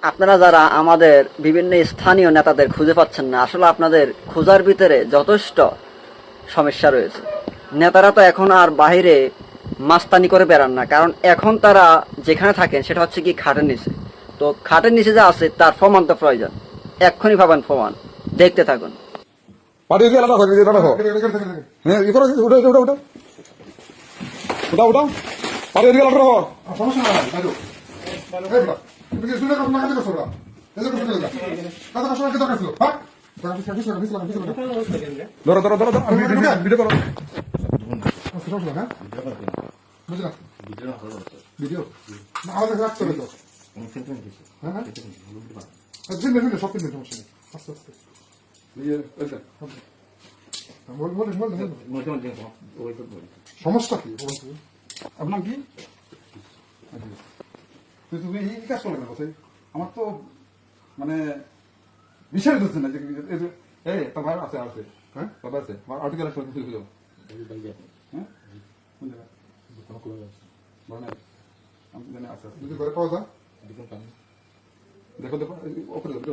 আপনারা যারা আমাদের বিভিন্ন স্থানীয় নেতাদের খুঁজে পাচ্ছেন না, আসলে আপনাদের খোঁজার ভিতরে যথেষ্ট সমস্যা রয়েছে। নেতারা তো এখন আর বাইরে মাস্তানি করে বেড়ান না, কারণ এখন তারা যেখানে থাকেন সেটা হচ্ছে কি খাটের নিচে। তো খাটের নিচে যা আছে তার প্রমাণ তো প্রয়োজন, এক্ষুনি পাবেন প্রমাণ, দেখতে থাকুন। পাঠিয়ে দিয়ে আলাদা করে দিয়ে রাখো। হ্যাঁ ই করো, উঠো উঠো উঠো উঠাও উঠাও, পাঠিয়ে দিয়ে আলাদা রাখো। সমস্যা নাই দাদু তুমি কি শুনে কথা কাজে করছো না এই যে কথা কথা কথা কথা কথা ছিল হ্যাঁ ধরো ধরো ধরো ধরো, আমি ভিডিও করো। হ্যাঁ বুঝলাম ভিডিও না আমাদের রাখতে হবে তো হ্যাঁ হ্যাঁ ফিল্মে সব ফিল্মে সমস্যা নেই আস্তে আস্তে সমস্যা কি আপনার কি তুমি এই কাজ করলে না কোথায়? আমার তো মানে বিষয় ধরছে না যে এই তোর ভাই আছে আছে হ্যাঁ বাবা আছে আমার আর্টিকেল আছে কিছু কিছু হ্যাঁ কোন জায়গা মানে আমি জানি আছে যদি ঘরে পাওয়া যায় দেখো দেখো ওপরে দেখো